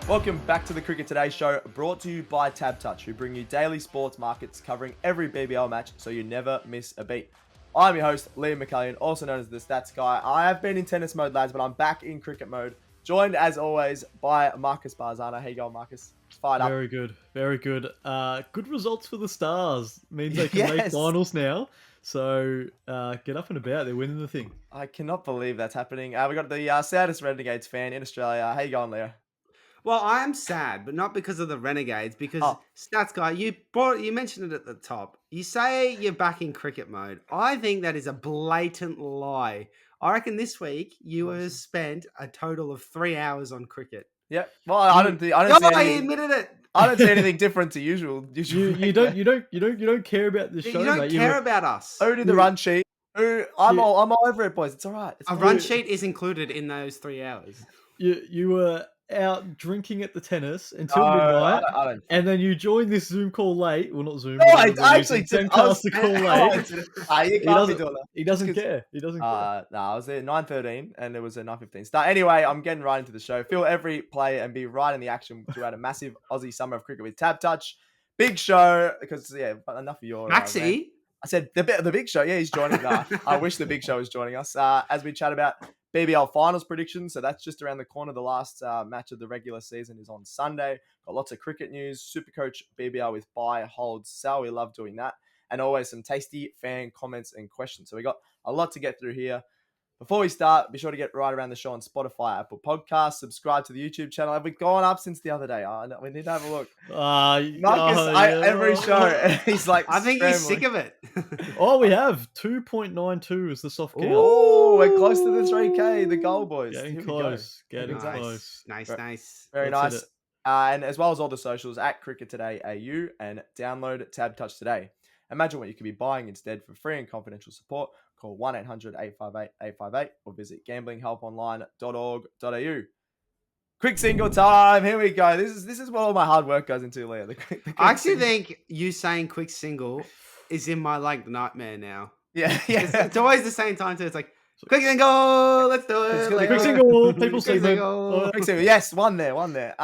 Welcome back to the Cricket Today show, brought to you by TABTouch, who bring you daily sports markets covering every BBL match so you never miss a beat. I'm your host, Liam McAllion, also known as the Stats Guy. I have been in tennis mode, lads, but I'm back in cricket mode, joined as always by Marcus Bazzano. How you going, Marcus? Fired up. Very good, very good. Good results for the Stars. Means they can make finals now. So get up and about. They're winning the thing. I cannot believe that's happening. We got the saddest Renegades fan in Australia. How you going, Leo? Well, I am sad, but not because of the Renegades. Because Stats Guy, you mentioned it at the top. You say you're back in cricket mode. I think that is a blatant lie. I reckon this week you have spent a total of 3 hours on cricket. Yeah. Well, I don't see anything. Admitted it. I don't see anything different to usual. You don't care about the show. You don't care about us. Who did the run sheet? I'm all over it, boys. It's all right. A run sheet is included in those 3 hours. You were out drinking at the tennis until midnight, and then you joined this Zoom call late. Well, not Zoom. No, I actually did. Zencaster call late. You can't be doing that. He doesn't care. He doesn't care. No, I was there at 9:13, and it was a 9:15 start. Anyway, I'm getting right into the show. Feel every play and be right in the action throughout a massive Aussie summer of cricket with TABTouch. Big show, because, enough of your... Maxi? I said the big show. Yeah, he's joining. I wish the big show was joining us as we chat about BBL Finals predictions. So that's just around the corner. The last match of the regular season is on Sunday. Got lots of cricket news. SuperCoach BBL with buy, hold, sell. We love doing that. And always some tasty fan comments and questions. So we got a lot to get through here. Before we start, be sure to get right around the show on Spotify, Apple Podcasts, subscribe to the YouTube channel. Have we gone up since the other day? We need to have a look. Marcus, every show, he's like, I think he's sick of it. We have 2.92 is the soft count. Oh, we're close to the 3K, the goal, boys. Getting close. Close. Nice. Very nice. And as well as all the socials at Cricket Today AU, and download TABTouch today. Imagine what you could be buying instead. For free and confidential support, call 1-800-858-858 or visit gamblinghelponline.org.au. Quick single time. Here we go. This is what all my hard work goes into, Leo. I actually think you saying quick single is in my nightmare now. Yeah. It's always the same time too. It's like, quick single, let's do it. Quick single. People say that. Quick single. Yes, one there. We're going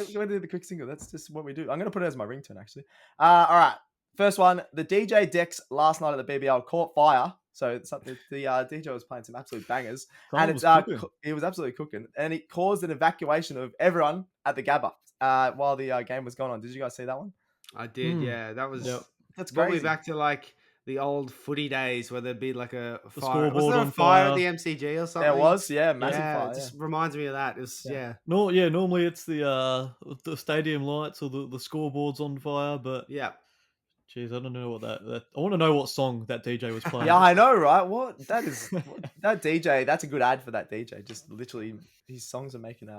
to do the quick single. That's just what we do. I'm going to put it as my ringtone, actually. All right. First one, the DJ decks last night at the BBL caught fire. So the DJ was playing some absolute bangers. He was absolutely cooking. And it caused an evacuation of everyone at the Gabba while the game was going on. Did you guys see that one? I did, yeah. That was... Yep. That's brought crazy. me back to the old footy days where there'd be a fire. Scoreboard Was there a on fire fire at the MCG or something? There was, massive fire. It just reminds me of that. It was, Normally it's the stadium lights or the scoreboards on fire, but jeez, I don't know what that. I want to know what song that DJ was playing. Yeah, I know, right? That DJ. That's a good ad for that DJ. Just literally, his songs are making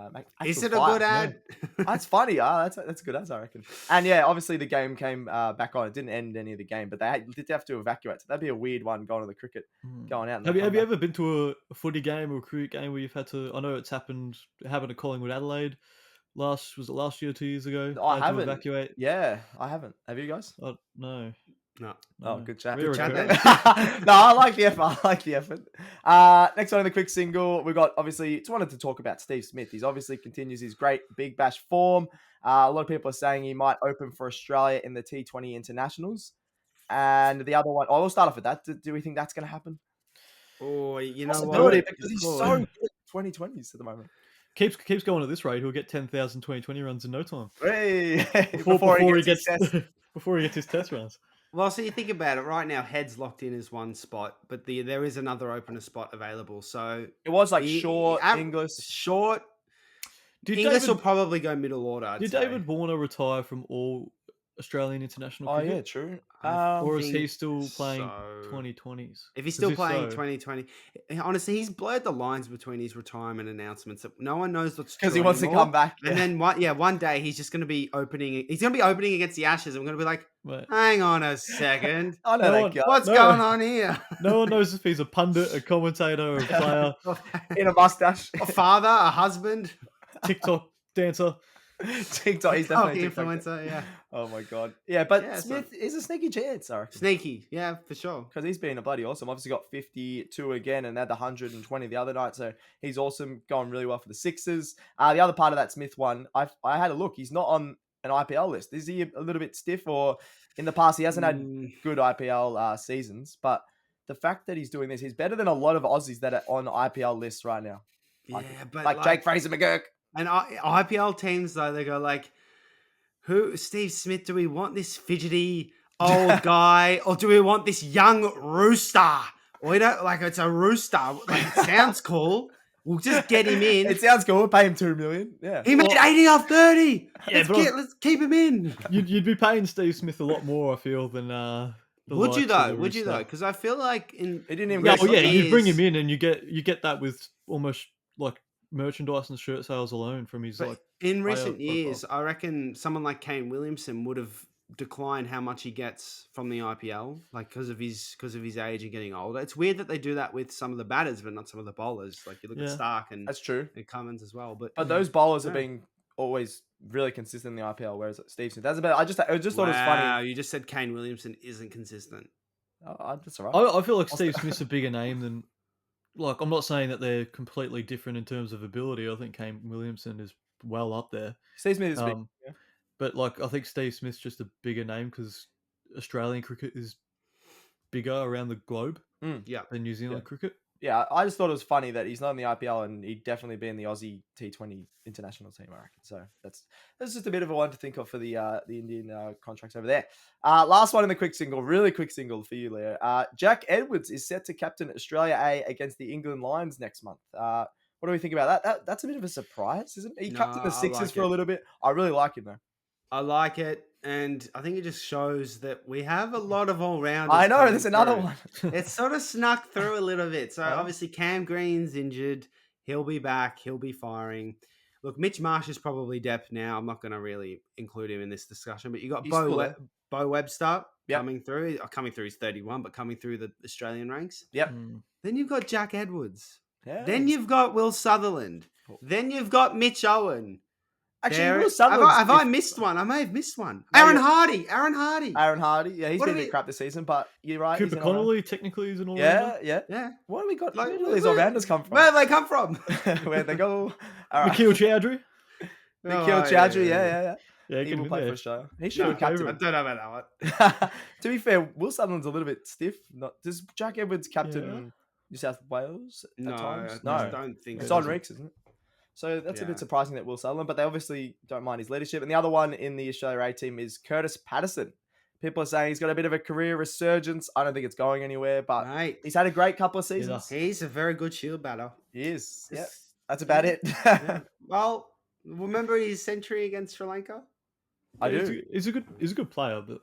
Is it a good ad? That's funny. That's good ads, I reckon. And yeah, obviously the game came back on. It didn't end any of the game, but they did have to evacuate. So that'd be a weird one going to the cricket, going out. Have you ever been to a footy game or a cricket game where you've had to? I know it's happened. It happened at Collingwood, Adelaide. Was it last year, 2 years ago? I haven't. To evacuate. Yeah, I haven't. Have you guys? No. Oh, good chat. Good chat then. No, I like the effort. Next one in the quick single, we've got, obviously, just wanted to talk about Steve Smith. He's obviously continues his great Big Bash form. A lot of people are saying he might open for Australia in the T20 internationals. And the other one, we'll start off with that. Do we think that's going to happen? Oh, you know what? Because he's so good at 2020s at the moment. Keeps going at this rate, he'll get 10,000 2020 runs in no time. Hey, before he gets his test runs. Well, so you think about it right now, Head's locked in as one spot, but there is another opener spot available. So it was Short, Inglis. Short. Inglis will probably go middle order. Did David Warner retire from all Australian international cricket? Oh, yeah, true. Or is he still playing 2020s? If he's still playing 2020, honestly, he's blurred the lines between his retirement announcements. No one knows what's true because he wants to come back. And then one day he's just going to be opening. He's going to be opening against the Ashes. I'm going to be like, hang on a second. What's going on here? No one knows if he's a pundit, a commentator, a player, in a mustache, a father, a husband, TikTok dancer. TikTok, he's definitely influencer. Yeah. Oh my god. Yeah, but Yeah, Smith is a sneaky chance, I reckon. Sneaky, yeah, for sure. Because he's been a bloody awesome. Obviously got 52 again and had the 120 the other night. So he's awesome. Going really well for the Sixers. The other part of that Smith one, I had a look. He's not on an IPL list. Is he a little bit stiff, or in the past he hasn't had good IPL seasons? But the fact that he's doing this, he's better than a lot of Aussies that are on IPL lists right now. Yeah, but like Jake Fraser McGurk. And IPL teams, though, they go like, who, Steve Smith, do we want this fidgety old guy, or do we want this young rooster? We don't, like, it's a rooster. Like, it sounds cool. We'll just get him in. It sounds cool. We'll pay him $2 million. Yeah. He made 80 off 30. Yeah, Let's keep him in. You'd be paying Steve Smith a lot more, I feel, than Would you though? Would you though? Because I feel like He didn't even you bring him in and you get that with almost like merchandise and shirt sales alone from his in recent years. I reckon someone like Kane Williamson would have declined how much he gets from the IPL, like because of his age and getting older. It's weird that they do that with some of the batters, but not some of the bowlers. Like you look at Stark and that's true, and Cummins as well. But those bowlers have been always really consistent in the IPL, whereas Steve Smith, that's about. I just thought it was funny. You just said Kane Williamson isn't consistent. That's all right. I feel like Steve Smith's a bigger name than. Like, I'm not saying that they're completely different in terms of ability. I think Kane Williamson is well up there. Steve Smith is big. Yeah. But, like, I think Steve Smith's just a bigger name because Australian cricket is bigger around the globe than New Zealand cricket. Yeah, I just thought it was funny that he's not in the IPL and he'd definitely be in the Aussie T20 international team, I reckon. So that's just a bit of a one to think of for the Indian contracts over there. Last one in the quick single, really quick single for you, Leo. Jack Edwards is set to captain Australia A against the England Lions next month. What do we think about that? That's a bit of a surprise, isn't it? He captained the Sixers for a little bit. I really like him, though. I like it, and I think it just shows that we have a lot of all-rounders. I know, there's another one. It's sort of snuck through a little bit. So obviously Cam Green's injured. He'll be back. He'll be firing. Look, Mitch Marsh is probably depth now. I'm not going to really include him in this discussion, but you got Beau Webster coming through. Coming through, he's 31, but coming through the Australian ranks. Yep. Then you've got Jack Edwards. Yeah. Then you've got Will Sutherland. Then you've got Mitch Owen. Actually, Will Sutherland. Have I missed one? I may have missed one. Aaron Hardy. Aaron Hardy. Yeah, he's been a bit crap this season, but you're right. Cooper Connolly technically is an all-rounder. Yeah. What have we got? Where do these all-rounders come from? Where have they come from? Where'd they go? Nikhil Chowdhury. Yeah. He will play for Australia. He should have captained. I don't know about that one. To be fair, Will Sutherland's a little bit stiff. Does Jack Edwards captain New South Wales at times? No, I don't think it's on Reeks, isn't it? So that's a bit surprising that Will Sutherland, but they obviously don't mind his leadership. And the other one in the Australia A team is Curtis Patterson. People are saying he's got a bit of a career resurgence. I don't think it's going anywhere, but he's had a great couple of seasons. He's a very good shield batter. He is. Yeah, that's about it. Well, remember his century against Sri Lanka? I do. He's a good player, but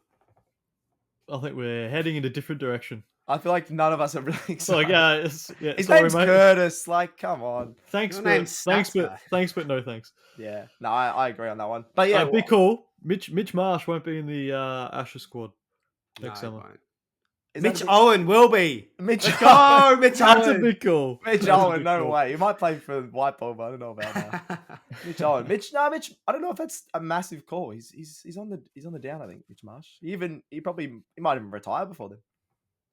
I think we're heading in a different direction. I feel like none of us are really excited. His name's Curtis. Like, come on. Thanks, but no thanks. Yeah, no, I agree on that one. But yeah, be cool. Mitch Marsh won't be in the Ashes squad next summer. Mitch Owen will be. Mitch Let's go, Mitch Owen. That's a big call. Mitch Owen, no way. He might play for white ball, but I don't know about that. Mitch Owen. Mitch. I don't know if that's a massive call. He's on the down. I think Mitch Marsh. He might even retire before then.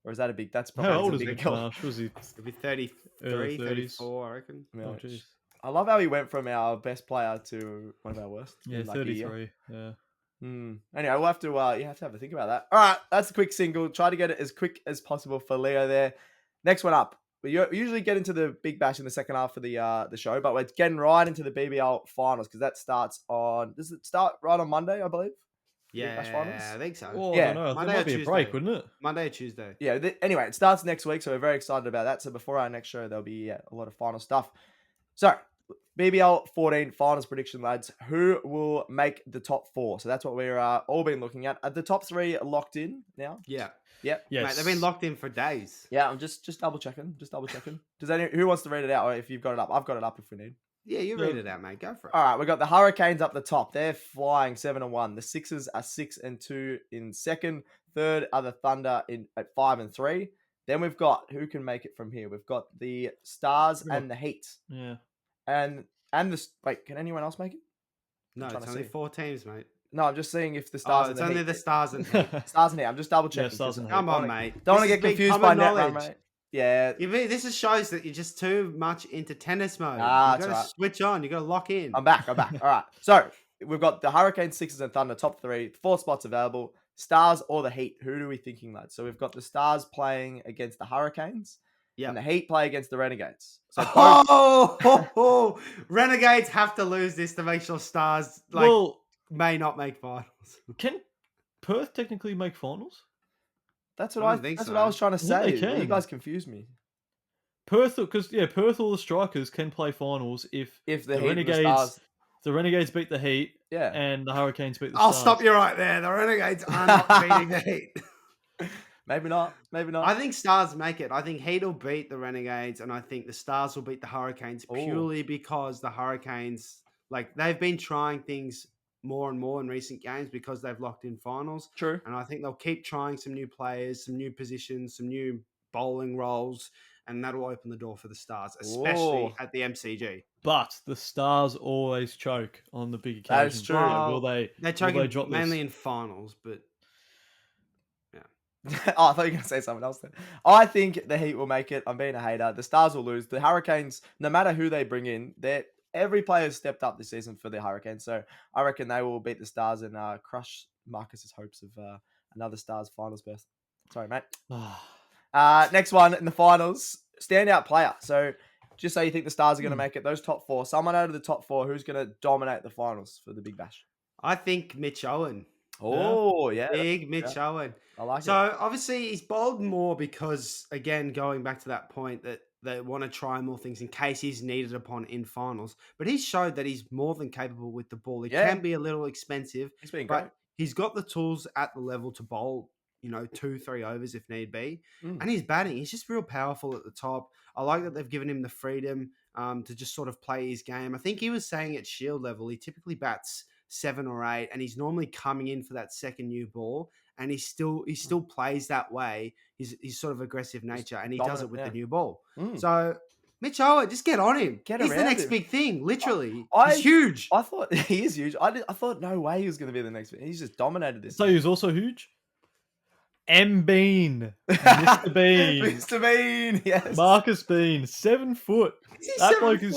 Or is that a big? That's probably how old is Mitch Marsh? Was he? He'll be 33, 34, I reckon. Oh, I love how he went from our best player to one of our worst. Yeah, 33. Yeah. Anyway, we'll have to. You have to have a think about that. All right, that's a quick single. Try to get it as quick as possible for Leo there. Next one up. We usually get into the big bash in the second half of the show, but we're getting right into the BBL finals because that starts on. Does it start right on Monday? I believe. Yeah, I think so. Oh, yeah, I don't know. Monday might be a break, wouldn't it? Monday or Tuesday. Yeah. Anyway, it starts next week, so we're very excited about that. So before our next show, there'll be a lot of final stuff. So BBL14 finals prediction, lads. Who will make the top 4? So that's what we're all been looking at. Are the top 3 locked in now? Yeah. Yep. Yes. Mate, they've been locked in for days. Yeah, I'm just double checking. Who wants to read it out? Or if you've got it up, I've got it up if we need. Yeah, you read it out, mate. Go for it. All right, we've got the Hurricanes up the top. They're flying 7-1. The Sixers are 6-2 in second. Third are the Thunder at 5-3. Then we've got who can make it from here. We've got the Stars and the Heat. Yeah. And can anyone else make it? No, it's only 4 teams, mate. No, I'm just seeing if the Stars Oh, and it's the only Heat. the Stars and Heat. Stars and Heat. I'm just double Yeah, checking. Stars and Heat. Come on, mate. Don't want This to has get been confused by common net run knowledge. rate. Yeah. This just shows that you're just too much into tennis mode. Ah, You that's got to right. switch on. You got to lock in. I'm back. All right. So we've got the Hurricanes, Sixers, and Thunder top 3. 4 spots available. Stars or the Heat. Who do we thinking, lads? So we've got the Stars playing against the Hurricanes. Yeah. And the Heat play against the Renegades. So Renegades have to lose this to make sure Stars may not make finals. Can Perth technically make finals? That's what I I don't think that's so. what I was trying to I think they say. You can. guys confused me. Perth, because Perth or the Strikers can play finals if the Heat and Renegades, the Stars, the Renegades beat the Heat, yeah, and the Hurricanes beat the I'll Stars. stop you right there. The Renegades are not beating the Heat. Maybe not. I think Stars make it. I think Heat will beat the Renegades, and I think the Stars will beat the Hurricanes purely because the Hurricanes, they've been trying things more and more in recent games because they've locked in finals. True. And I think they'll keep trying some new players, some new positions, some new bowling roles, and that'll open the door for the Stars, especially at the MCG. But the Stars always choke on the big occasion. That is true. Will they? They're choking drop mainly this? in finals, but I thought you were going to say something else then. I think the Heat will make it. I'm being a hater. The Stars will lose. The Hurricanes, no matter who they bring in, every player has stepped up this season for the Hurricanes. So I reckon they will beat the Stars and crush Marcus's hopes of another Stars finals berth. Sorry, mate. Next one in the finals, standout player. So just say you think the Stars are going to make it, those top 4, someone out of the top 4 who's going to dominate the finals for the Big Bash. I think Mitch Owen. Oh, yeah. Big Mitch Owen. I like it. So obviously he's bowled more because, again, going back to that point that they want to try more things in case he's needed upon in finals. But he's showed that he's more than capable with the ball. He can be a little expensive. He's been but great. He's got the tools at the level to bowl, 2-3 overs if need be. And he's batting. He's just real powerful at the top. I like that they've given him the freedom to just sort of play his game. I think he was saying at Shield level, he typically bats 7 or 8, and he's normally coming in for that second new ball, and he still plays that way. He's sort of aggressive nature, and he does it with the new ball. So Mitch Owen, just get on him. He's the next big thing, literally. He's huge. I thought he is huge. I thought no way he was going to be the next. He's just dominated this. So he was also huge. M Bean, Mr. Bean, Mr. Bean, yes, Marcus Bean, 7 foot.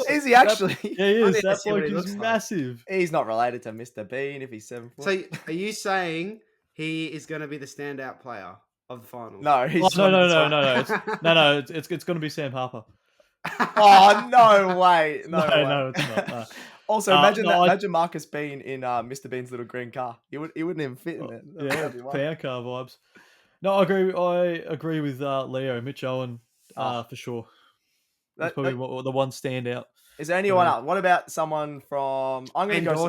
Is he actually? Yeah, he is. That bloke is massive. He's not related to Mr. Bean if he's 7 foot. So are you saying he is going to be the standout player of the finals? No, he's no. It's going to be Sam Harper. Oh no way! No, it's not. No. Also, imagine Marcus Bean in Mr. Bean's little green car. He wouldn't even fit in it. Power car vibes. No, I agree with Leo. Mitch Owen, for sure. That's probably the one standout. Is there anyone else? What about someone from? I'm going to go.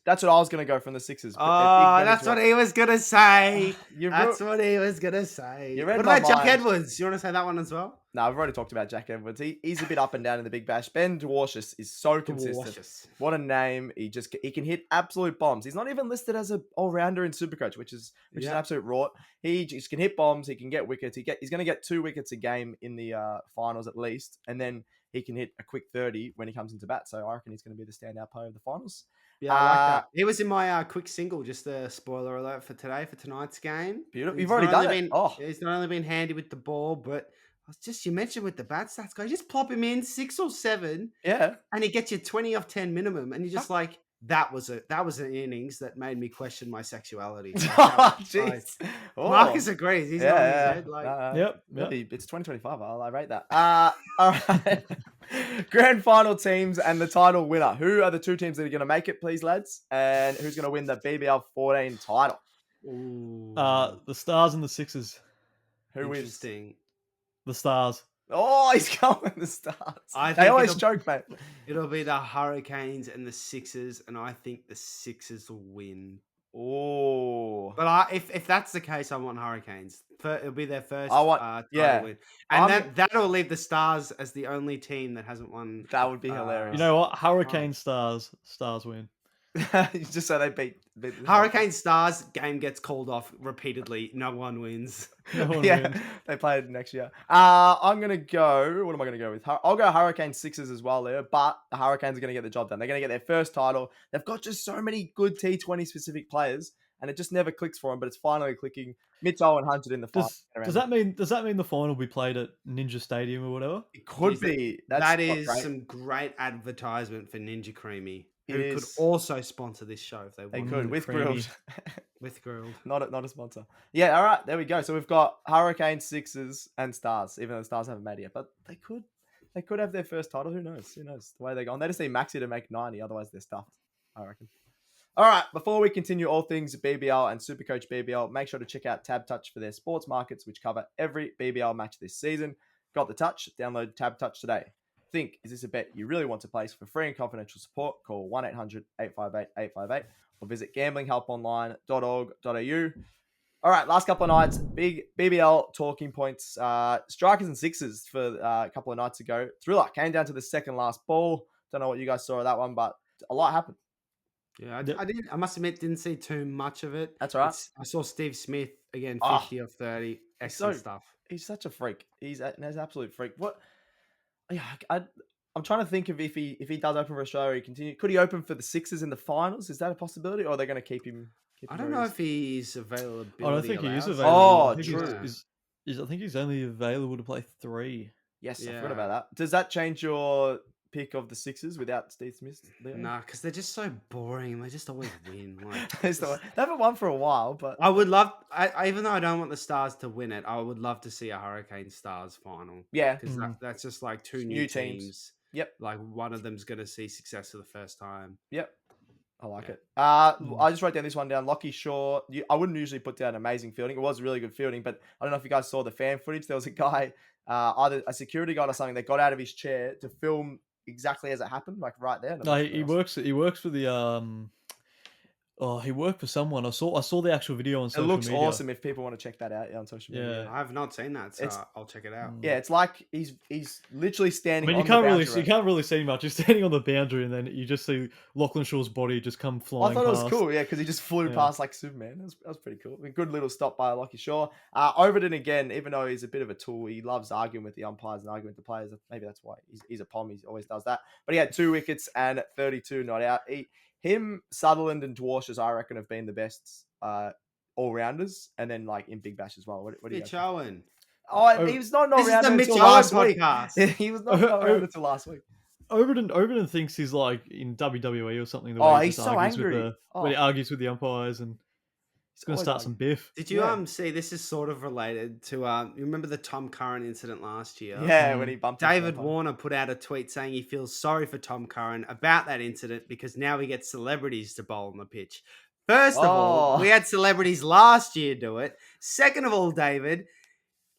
That's what I was going to go from the Sixers. Oh, that's what he was going to say. What he was going to say. What about Jack Edwards? You want to say that one as well? No, I've already talked about Jack Edwards. He's a bit up and down in the Big Bash. Ben Dwarshus is so consistent. What a name. He can hit absolute bombs. He's not even listed as an all-rounder in SuperCoach, which is an absolute rot. He just can hit bombs. He can get wickets. He's going to get 2 wickets a game in the finals at least. And then he can hit a quick 30 when he comes into bat. So I reckon he's going to be the standout player of the finals. Yeah, I like that. He was in my quick single, just a spoiler alert for tonight's game. Beautiful. You've already done it. He's not only been handy with the ball, but you mentioned with the bat stats guy, just plop him in 6 or 7. Yeah. And he gets you 20 off 10 minminimum. And you're just like, that was an innings that made me question my sexuality. Jeez. Marcus agrees. He's not his head. Yep. It's 2025. I rate that. All right. Grand final teams and the title winner. Who are the 2 teams that are going to make it, please, lads? And who's going to win the BBL14 title? Ooh. The Stars and the Sixers. Who wins? Interesting. The Stars. Oh, he's going with the Stars. They always choke, mate. It'll be the Hurricanes and the Sixers, and I think the Sixers will win. Oh. But if that's the case, I want Hurricanes. It'll be their first title win. And that'll leave the Stars as the only team that hasn't won. That would be hilarious. You know what? Hurricane Stars win. Just so they beat the Hurricane Stars game gets called off repeatedly. No one wins. No one Yeah, wins. they play it next year. I'm gonna go. What am I gonna go with? I'll go Hurricane Sixers as well there, but the Hurricanes are gonna get the job done. They're gonna get their first title. They've got just so many good T20 specific players, and it just never clicks for them. But it's finally clicking. Mitchell and 100 in the final. Does that mean the final will be played at Ninja Stadium or whatever? It could Jeez, be. That That's is great. some great advertisement for Ninja Creamy, It who could is. also sponsor this show if they They wanted. could with creamy. grilled. With grilled. Not a sponsor. Yeah, all right, there we go. So we've got Hurricane, Sixers, and Stars, even though the Stars haven't made it yet. But they could have their first title. Who knows? Who knows the way they're going? They just need Maxi to make 90, otherwise they're stuffed, I reckon. All right, before we continue all things BBL and SuperCoach BBL, make sure to check out TABTouch for their sports markets, which cover every BBL match this season. Got the touch? Download TABTouch today. Think, is this a bet you really want to place? For free and confidential support, call 1-800-858-858 or visit gamblinghelponline.org.au. All right, last couple of nights, big BBL talking points. Strikers and sixes for a couple of nights ago. Thriller came down to the second last ball. Don't know what you guys saw of that one, but a lot happened. Yeah, I didn't. I must admit, didn't see too much of it. That's all right. I saw Steve Smith again, Oh, 50 of 30. Excellent stuff. He's such a freak. He's an absolute freak. What? Yeah, I'm trying to think of if he does open for Australia, could he open for the Sixers in the finals? Is that a possibility, or are they going to keep him? I don't know if he's available. I don't think he is allows. available. Oh, I think true. I think he's only available to play 3. Yes, I Yeah. forgot about that. Does that change your pick of the Sixers without Steve Smith? Nah, because they're just so boring. They just always win. Like, They haven't won for a while, but I would love. I even though I don't want the Stars to win it, I would love to see a Hurricane Stars final. yeah, Because that's just like two New new teams. teams. Yep. Like one of them's going to see success for the first time. yep. I like Yeah. it. I just wrote down this one down. Lockie Shaw. I wouldn't usually put down amazing fielding. It was really good fielding, but I don't know if you guys saw the fan footage. There was a guy, either a security guard or something, that got out of his chair to film exactly as it happened, like right there. No, he works for the he worked for someone. I saw the actual video on It social looks media. awesome if people want to check that out on social media. Yeah. I have not seen that, so It's- I'll check it out. Yeah, it's like he's literally I standing. mean, on you can't the really boundary you can't really see much. You're standing on the boundary, and then you just see Lachlan Shaw's body just come I flying. thought it was past. cool, yeah, because he just flew Yeah. past like Superman. That was pretty cool. A good little stop by Lockie Shaw. Overton again, even though he's a bit of a tool, he loves arguing with the umpires and arguing with the players. Maybe that's why he's a pom. He always does that. But he had 2 wickets and 32 not out. Him, Sutherland, and Dwarshes, I reckon, have been the best all rounders, and then like in Big Bash as well. What do you? Mitch Owen. Oh, he was not an all This is the rounder Mitch until Owen last week. podcast. He was not an all rounder until last week. Overton thinks he's like in WWE or something. The Oh, way he he's just so argues angry. with when he argues with the umpires, and he's going to always start some biff. Did you Yeah. see? This is sort of related to you remember the Tom Curran incident last year? Yeah, when he bumped into David the umpire. Warner put out a tweet saying he feels sorry for Tom Curran about that incident because now he gets celebrities to bowl on the pitch. First of all, we had celebrities last year do it. Second of all, David,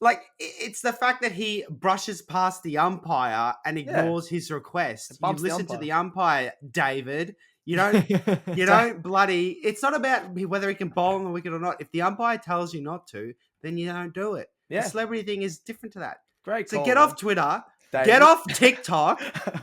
like it's the fact that he brushes past the umpire and ignores his request. You bumps the listen to umpire. the umpire, David. You don't. You don't bloody. It's not about whether he can bowl on the wicket or not. If the umpire tells you not to, then you don't do it. Yeah. The celebrity thing is different to that. Great. So call, get man. off Twitter, David. get off TikTok,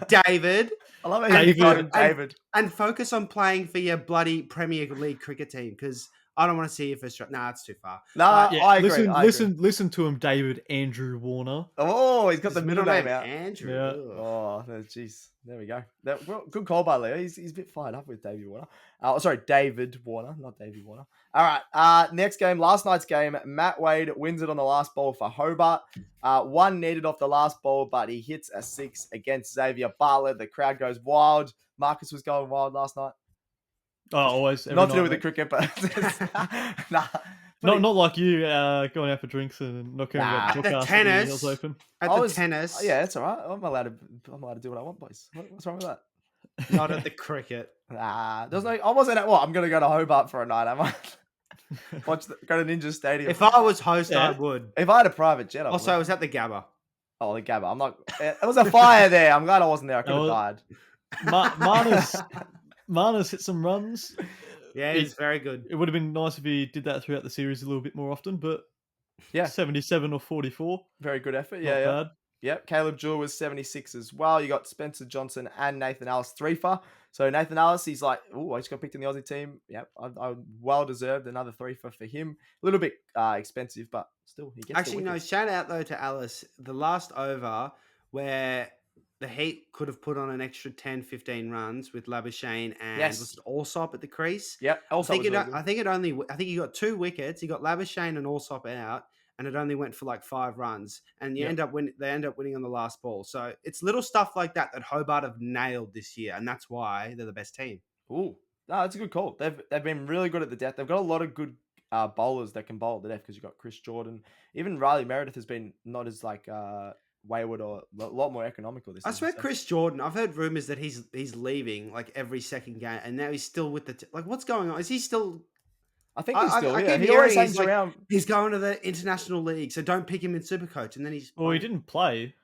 David, I love how you David. David. and focus on playing for your bloody Premier League cricket team because I don't want to see you for Australia. Nah, it's too far. Nah, Yeah, I agree. listen to him, David Andrew Warner. Oh, he's got His the middle name out. Andrew. Yeah. Ugh. Oh, jeez. There we go. Good call by Leo. He's a bit fired up with David Warner. David Warner, not Davey Warner. All right. Next game, last night's game. Matt Wade wins it on the last ball for Hobart. One needed off the last ball, but he hits a 6 against Xavier Bartlett. The crowd goes wild. Marcus was going wild last night. Oh, always. every Not to do night, with the mate. cricket, but nah. Not like you going out for drinks and not caring about Nah. the The podcast. tennis. Meals open. At I the was- tennis, Yeah, that's all right. I'm allowed to do what I want, boys. What's wrong with that? not at the cricket. There's no. I wasn't at. Well, I'm gonna go to Hobart for a night. Am I? Go to Ninja Stadium. If I was host, Yeah. I would. If I had a private jet, I would. Also, I was at the Gabba. Oh, the Gabba. I'm not. It was a fire there. I'm glad I wasn't there. I could have Oh, died. Marnus hit some runs. Yeah, he's very good. It would have been nice if he did that throughout the series a little bit more often, but Yeah. 77 or 44. Very good effort. Not Yeah, yeah. bad. Yep, Caleb Jewell was 76 as well. You got Spencer Johnson and Nathan Ellis 3-fer. So Nathan Ellis, he's like, oh, I just got picked in the Aussie team. Yep, I well deserved another 3-fer for him. A little bit expensive, but still, he gets Actually, the no, wickets. shout out though to Alice. The last over where the Heat could have put on an extra 10, 15 runs with Labuschagne and was it Allsop at the crease? Yep, Allsop was really good. I think he got 2 wickets. He got Labuschagne and Allsop out, and it only went for like 5 runs. And they end up winning on the last ball. So it's little stuff like that Hobart have nailed this year, and that's why they're the best team. Ooh, no, that's a good call. They've been really good at the death. They've got a lot of good bowlers that can bowl at the death because you've got Chris Jordan. Even Riley Meredith has been not as like wayward or a lot more economical this season. I swear, Chris Jordan. I've heard rumors that he's leaving like every second game, and now he's still with the like. What's going on? Is he still? I think he's still. I He always hangs around. He's going to the international league, so don't pick him in SuperCoach. And then he's. Well, he didn't play.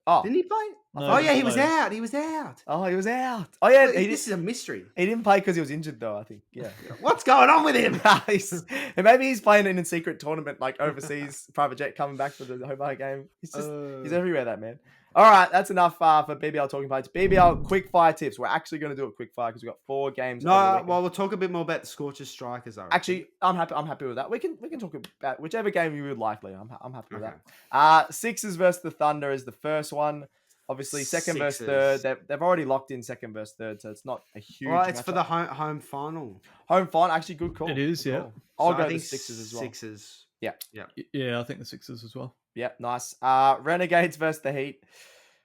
Oh, didn't he play? No, oh yeah, he was play. out. He was out. Oh, he was out. Oh yeah, this is a mystery. He didn't play because he was injured, though. I think. Yeah. What's going on with him? And maybe he's playing in a secret tournament, like overseas, private jet coming back for the Hobart game. He's everywhere, that man. All right, that's enough for BBL talking points. BBL quick fire tips. We're actually going to do a quick fire because we've got 4 games. No, well, we'll talk a bit more about the Scorchers strikers. Actually, I'm happy with that. We can talk about whichever game you would like, Liam. I'm happy with that. Sixers versus the Thunder is the first one. Obviously, second versus third. They've already locked in second versus third, so it's not a huge. Well, it's for the home final. Home final, actually, good call. It is, yeah. I'll go the Sixers as well. Sixers. Yeah. Yeah, I think the Sixers as well. Yeah, nice. Renegades versus the Heat.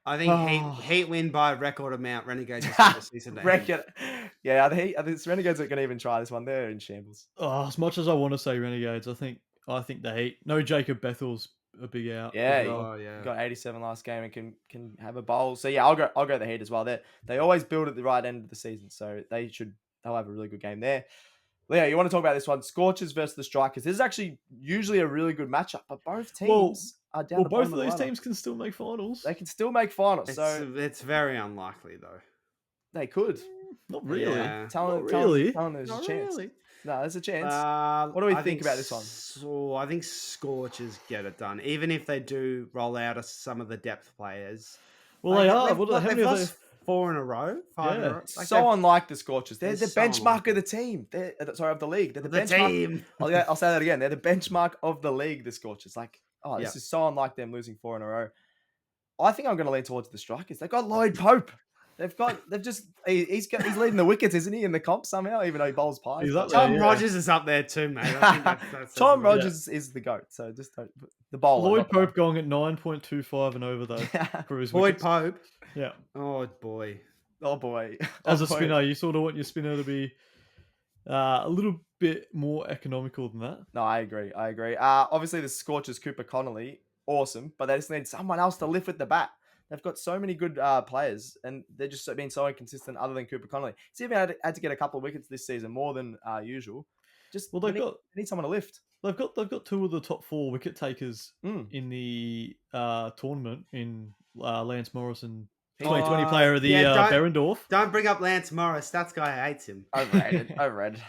I think Heat win by a record amount. Renegades the season. Yeah, the Renegades are going to even try this one. They're in shambles. Oh, as much as I want to say Renegades, I think the Heat. No, Jacob Bethel's a big out. Yeah, got 87 last game and can have a bowl. So yeah, I'll go the Heat as well. They always build at the right end of the season, so they'll have a really good game there. Leo, you want to talk about this one? Scorchers versus the Strikers. This is actually usually a really good matchup, but both teams are down. Well, both of these teams can still make finals. They can still make finals. It's very unlikely though. They could. Not really. Yeah. Not really. There's a chance. Really. No, there's a chance. What do we think about this one? So I think Scorchers get it done, even if they do roll out of some of the depth players. Well, they are. They've lost 4 in a row, 5 in a row. So unlike the Scorchers. They're the benchmark of the team. Of the league. They're the benchmark. Team. I'll say that again. They're the benchmark of the league, the Scorchers. This is so unlike them losing 4 in a row. I think I'm going to lean towards the Strikers. They've got Lloyd Pope. He's leading the wickets, isn't he, in the comp somehow, even though he bowls pies. Tom Rogers is up there too, mate. I think that's Tom Rogers is the GOAT, so just don't the bowler. Lloyd Pope going at 9.25 and over though for his Lloyd wickets. Pope. Yeah. Oh boy. As a spinner, you sort of want your spinner to be a little bit more economical than that. No, I agree. Obviously, the Scorchers, Cooper Connolly, awesome, but they just need someone else to lift with the bat. They've got so many good players, and they're just been so inconsistent. Other than Cooper Connolly, he's even had to get a couple of wickets this season, more than usual. They need someone to lift. They've got 2 of the top 4 wicket takers in the tournament in Lance Morris and 2020 Player of the year Berendorf. Don't bring up Lance Morris. That guy hates him. Overrated.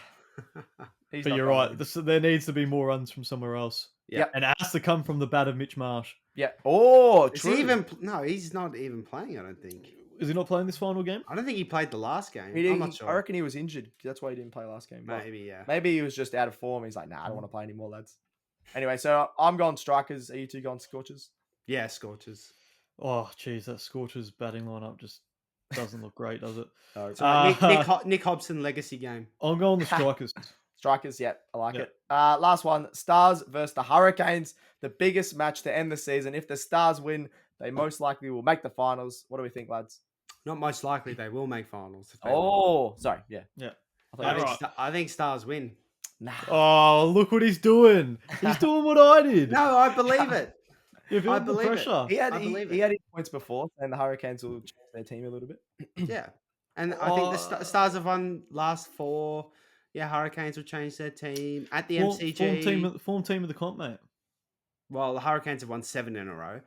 But you're right. There needs to be more runs from somewhere else. Yeah, and it has to come from the bat of Mitch Marsh. Yeah. Oh, true. He's not even playing. I don't think. Is he not playing this final game? I don't think he played the last game. I'm not sure. I reckon he was injured. That's why he didn't play last game. Maybe, yeah. Maybe he was just out of form. He's like, nah, I don't want to play anymore, lads. Anyway, so I'm going Strikers. Are you two going Scorchers? Yeah, Scorchers. Oh, geez, that Scorchers batting lineup just doesn't look great, does it? Nick Hobson legacy game. I'm going the Strikers. Strikers, yeah, I like it. Last one, Stars versus the Hurricanes. The biggest match to end the season. If the Stars win, they most likely will make the finals. What do we think, lads? Not most likely. They will make finals. Sorry. Yeah. I think Stars win. Nah. Oh, look what he's doing. He's doing what I did. No, I believe it. I believe pressure. He had his points before, and the Hurricanes will change their team a little bit. Yeah. And I think the Stars have won last 4. Yeah, Hurricanes will change their team at the MCG. Form team of the comp, mate. Well, the Hurricanes have won 7 in a row.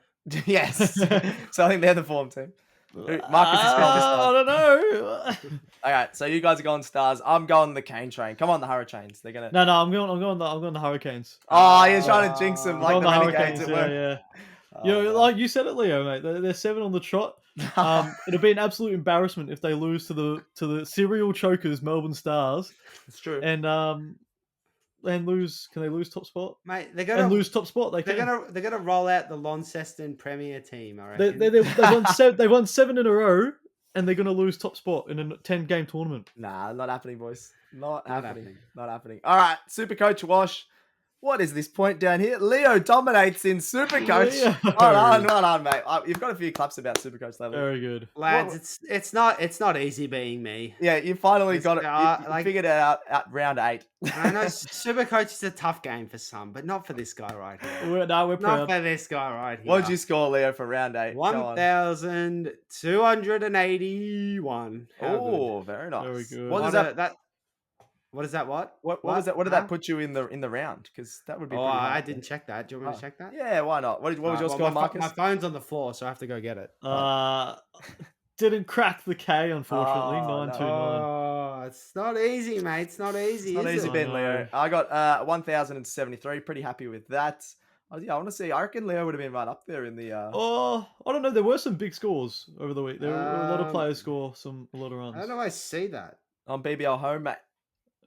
Yes. So I think they're the form team. Marcus I don't know. All right, so you guys are going Stars. I'm going the Cane Train. Come on, the Hurricanes. They're gonna. No, I'm going the Hurricanes. Oh, you're trying to jinx them like the Renegades at work. Yeah. Like you said it, Leo, mate. They're 7 on the trot. It'll be an absolute embarrassment if they lose to the serial chokers, Melbourne Stars. It's true. And lose. Can they lose top spot? Mate, they're gonna lose top spot. They're gonna roll out the Launceston Premier team. I reckon. They won 7 in a row, and they're gonna lose top spot in a 10-game tournament. Nah, not happening, boys. Not happening. Not happening. All right, SuperCoach Wash. What is this point down here? Leo dominates in SuperCoach. Well on, mate. You've got a few claps about SuperCoach level. Very good, lads. It's not easy being me. Yeah, you finally got it. You figured it out at round 8. I know SuperCoach is a tough game for some, but not for this guy right here. We're proud. Not for this guy right here. What did you score, Leo, for round 8? 1,281. Oh, very nice. Very good. What is that? What is that? What was that? What did that put you in the round? Because that would be. I didn't check that. Do you want me to check that? Yeah, why not? What was your score, Marcus? My phone's on the floor, so I have to go get it. Didn't crack the K, unfortunately. 929. Oh, it's not easy, mate. It's not easy. It's not easy, Ben, Leo. I got 1,073. Pretty happy with that. I want to see. I reckon Leo would have been right up there in the. I don't know. There were some big scores over the week. There were a lot of players score a lot of runs. I don't know. I see that on BBL home, mate.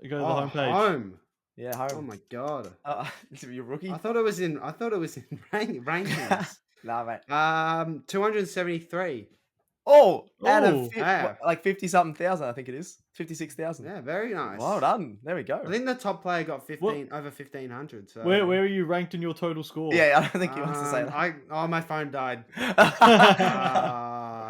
You go to the homepage. Home. Yeah, home. Oh my god. You're rookie. I thought it was in rankings. Nah, mate. 273. Out of like 50-something thousand, I think it is 56,000. Yeah, very nice. Well done. There we go. I think the top player got over 1,500. So where are you ranked in your total score? Yeah, I don't think he wants to say that. My phone died.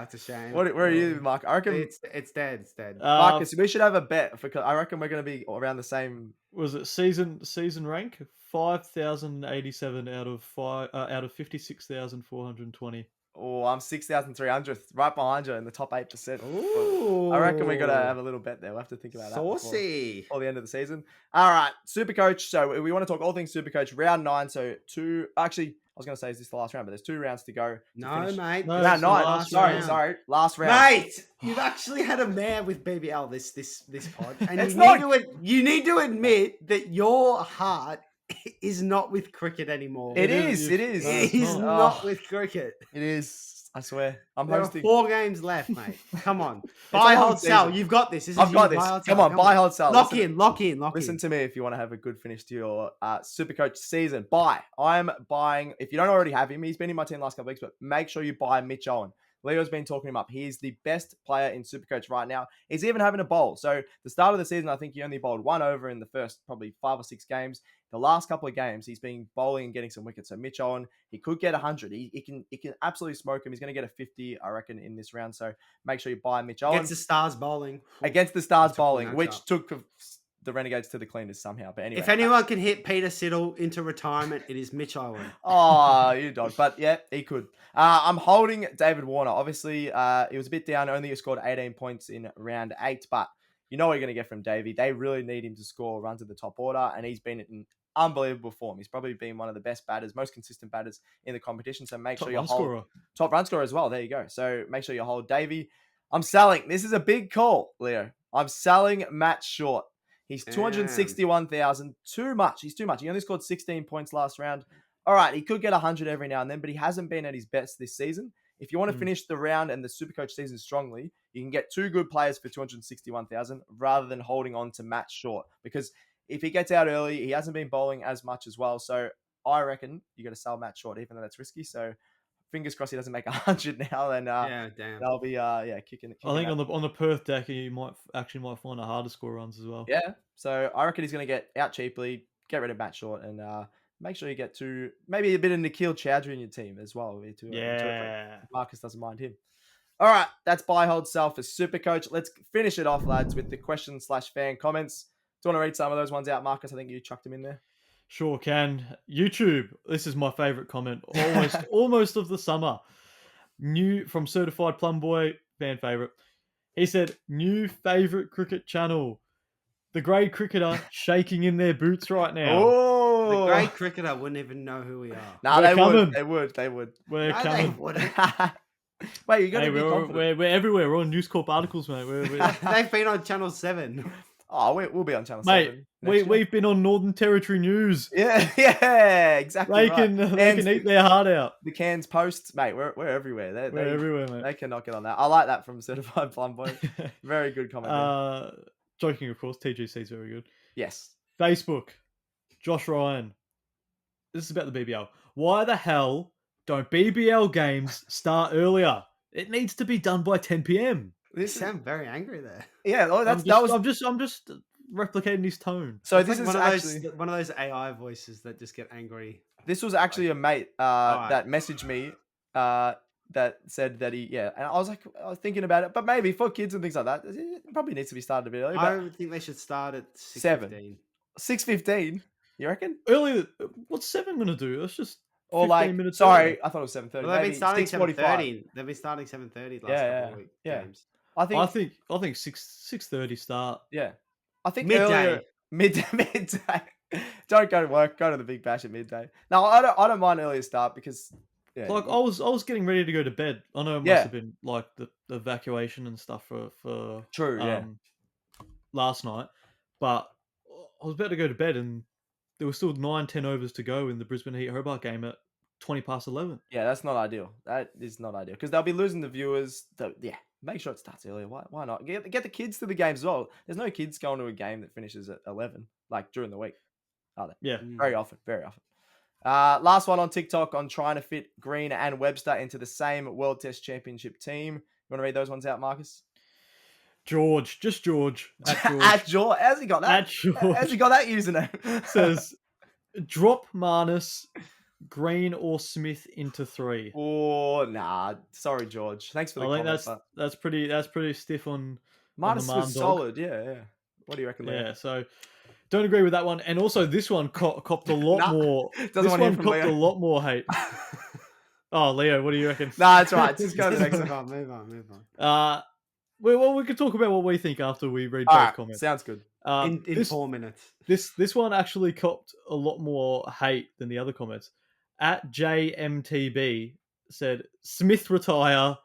That's a shame. Where are you, Mark? I reckon it's dead. It's dead. Marcus, we should have a bet because I reckon we're going to be around the same. Was it season rank? 5,087 out of 56,420. Oh, I'm 6,300th, right behind you in the top 8%. Ooh. I reckon we're gonna have a little bet there. We'll have to think about that. Saucy. Before the end of the season. All right, SuperCoach. So we want to talk all things SuperCoach. Round 9. So actually, I was gonna say is this the last round, but there's 2 rounds to go. No, mate. Round 9. Sorry. Last round. Mate, you've actually had a mare with BBL this pod, and you need to admit that your heart is not with cricket anymore. It is. It is not with cricket. It is. I swear. I'm there hosting. Are 4 games left, mate. Come on. Buy, hold, sell. You've got this. I've got this. Come on. Buy, hold, sell. Lock in. Listen to me if you want to have a good finish to your SuperCoach season. Buy. I'm buying. If you don't already have him, he's been in my team the last couple of weeks, but make sure you buy Mitch Owen. Leo's been talking him up. He is the best player in SuperCoach right now. He's even having a bowl. So the start of the season, I think he only bowled 1 over in the first probably 5 or 6 games. The last couple of games, he's been bowling and getting some wickets. So Mitch Owen, he could get 100. He can absolutely smoke him. He's going to get a 50, I reckon, in this round. So make sure you buy Mitch Owen. Against the Stars bowling. Which took the Renegades to the cleaners somehow. But anyway. If anyone can hit Peter Siddle into retirement, it is Mitch Owen. Oh, you dog. But yeah, he could. I'm holding David Warner. Obviously, he was a bit down. Only scored 18 points in round 8. But you know what you're going to get from Davey. They really need him to score runs at the top order. And he's been in unbelievable form. He's probably been one of the best batters, most consistent batters in the competition. So make sure you hold top run scorer as well. There you go. So make sure you hold Davey. I'm selling. This is a big call, Leo. I'm selling Matt Short. He's 261,000. Too much. He's too much. He only scored 16 points last round. All right, he could get 100 every now and then, but he hasn't been at his best this season. If you want to finish the round and the SuperCoach season strongly, you can get 2 good players for 261,000 rather than holding on to Matt Short. Because if he gets out early, he hasn't been bowling as much as well. So I reckon you got to sell Matt Short, even though that's risky. So fingers crossed he doesn't make 100 now. And they'll be kicking. I think on the Perth deck, you might find it hard to score runs as well. Yeah. So I reckon he's going to get out cheaply, get rid of Matt Short, and make sure you get maybe a bit of Nikhil Chowdhury in your team as well. Marcus doesn't mind him. All right, that's buy, hold, sell for SuperCoach. Let's finish it off, lads, with the question/fan comments. Do you want to read some of those ones out, Marcus? I think you chucked them in there. Sure can. YouTube. This is my favorite comment. Almost of the summer. New from Certified Plum Boy, fan favorite. He said, new favorite cricket channel. The grade cricketer shaking in their boots right now. Oh, the grade cricketer wouldn't even know who we are. No, they would. We're coming. They wouldn't. Wait, you got to be confident. We're everywhere. We're on News Corp articles, mate. They've been on Channel 7. Oh, we'll be on Channel Mate, 7 next year. we've been on Northern Territory News. Yeah, exactly. They can Cairns, eat their heart out. the Cairns Post, mate. We're everywhere. We're everywhere, mate. They cannot get on that. I like that from Certified Plum Boy. Very good comment. There. Joking, of course. TGC is very good. Yes. Facebook, Josh Ryan. This is about the BBL. Why the hell don't BBL games start earlier? It needs to be done by 10 p.m. You sound very angry there. Yeah, I'm just replicating his tone. So It's this like is one of those AI voices that just get angry. This was actually a mate that messaged me that said that and I was thinking about it, but maybe for kids and things like that, it probably needs to be started a bit early. I think they should start at 6:15. 6:15, you reckon? Earlier, what's 7 going to do? It's just 15 minutes sorry, early. I thought it was 7:30. Well, they've been starting 6:45. 7:30. They've been starting 7:30 last couple of week games. I think 6:30 start. Yeah, I think midday. Midday. Don't go to work. Go to the Big Bash at midday. No, I don't mind earlier start because like I was getting ready to go to bed. I know it must have been like the evacuation and stuff for last night, but I was about to go to bed and there were still 9-10 overs to go in the Brisbane Heat Hobart game at 11:20. Yeah, that's not ideal. That is not ideal because they'll be losing the viewers. Make sure it starts earlier. Why not? Get the kids to the games as well. There's no kids going to a game that finishes at 11, like during the week, are there? Yeah. Very often. Last one on TikTok on trying to fit Green and Webster into the same World Test Championship team. You want to read those ones out, Marcus? George. At George. At George. How's he got that? At George. How's he got that username? Says, drop Marnus, Green or Smith into 3. Oh, nah. Sorry, George. Thanks for the comment. I think that's pretty stiff on Marnus the was solid. Yeah. What do you reckon, Leo? Yeah, so don't agree with that one. And also this one copped a lot more. This one copped a lot more hate. Oh, Leo, what do you reckon? Nah, it's right. Just go to the next one. Move on. Well, we could talk about what we think after we read both comments. Sounds good. In 4 minutes. This one actually copped a lot more hate than the other comments. At JMTB said, Smith retire,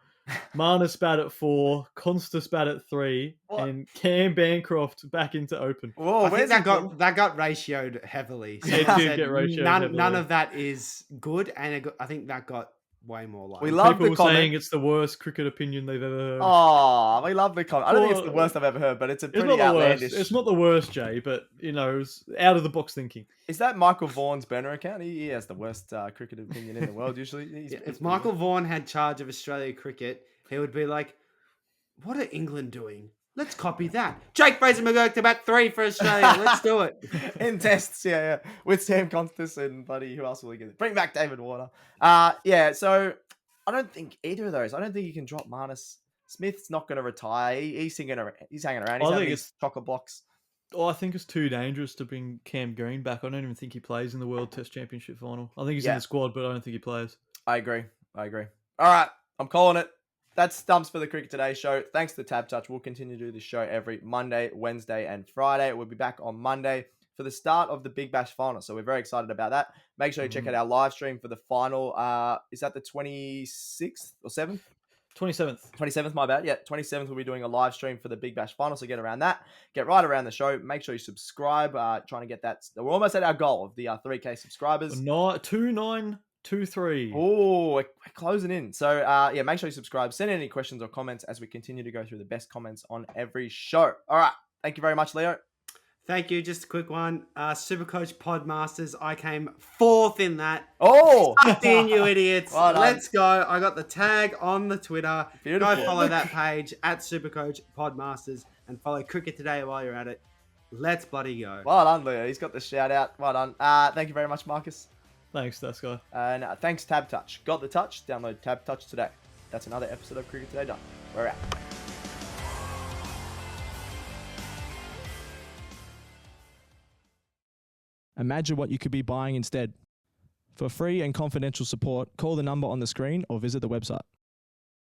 Marnus bat at 4, Constas bat at 3, and Cam Bancroft back into open. Whoa, I think that got ratioed heavily. So it did get ratioed heavily. None of that is good, and I think that got way more like. We love people the comment. saying it's the worst cricket opinion they've ever heard. Oh, we love the comment. I don't think it's the worst I've ever heard, but it's a pretty outlandish. It's not the worst, Jay, but it's out of the box thinking. Is that Michael Vaughan's burner account? He has the worst cricket opinion in the world usually. If Michael Vaughan had charge of Australia cricket, he would be like, "What are England doing? Let's copy that. Jake Fraser McGurk to bat 3 for Australia. Let's do it." In tests, yeah. With Sam Constas and who else will we get? Bring back David Warner. So I don't think either of those. I don't think you can drop Marnus. Smith's not going to retire. He's hanging around. He's having his chocolate blocks. I think it's too dangerous to bring Cam Green back. I don't even think he plays in the World Test Championship final. I think he's in the squad, but I don't think he plays. I agree. All right, I'm calling it. That's Stumps for the Cricket Today show. Thanks to TABTouch. We'll continue to do this show every Monday, Wednesday, and Friday. We'll be back on Monday for the start of the Big Bash final. So we're very excited about that. Make sure you check out our live stream for the final. Is that the 26th or 7th? 27th. 27th, my bad. Yeah, 27th we'll be doing a live stream for the Big Bash final. So get around that. Get right around the show. Make sure you subscribe. Trying to get that. We're almost at our goal of the 3K subscribers. 2923. Oh, we're closing in. So make sure you subscribe. Send in any questions or comments as we continue to go through the best comments on every show. All right. Thank you very much, Leo. Thank you. Just a quick one. SuperCoach Podmasters. I came 4th in that. Oh! Sucked in, you idiots. Well done. Let's go. I got the tag on the Twitter. Beautiful. Go follow that page at SuperCoach Podmasters and follow Cricket Today while you're at it. Let's bloody go. Well done, Leo. He's got the shout out. Well done. Thank you very much, Marcus. Thanks, Stats Guy. And thanks, TABTouch. Got the touch? Download TABTouch today. That's another episode of Cricket Today done. We're out. Imagine what you could be buying instead. For free and confidential support, call the number on the screen or visit the website.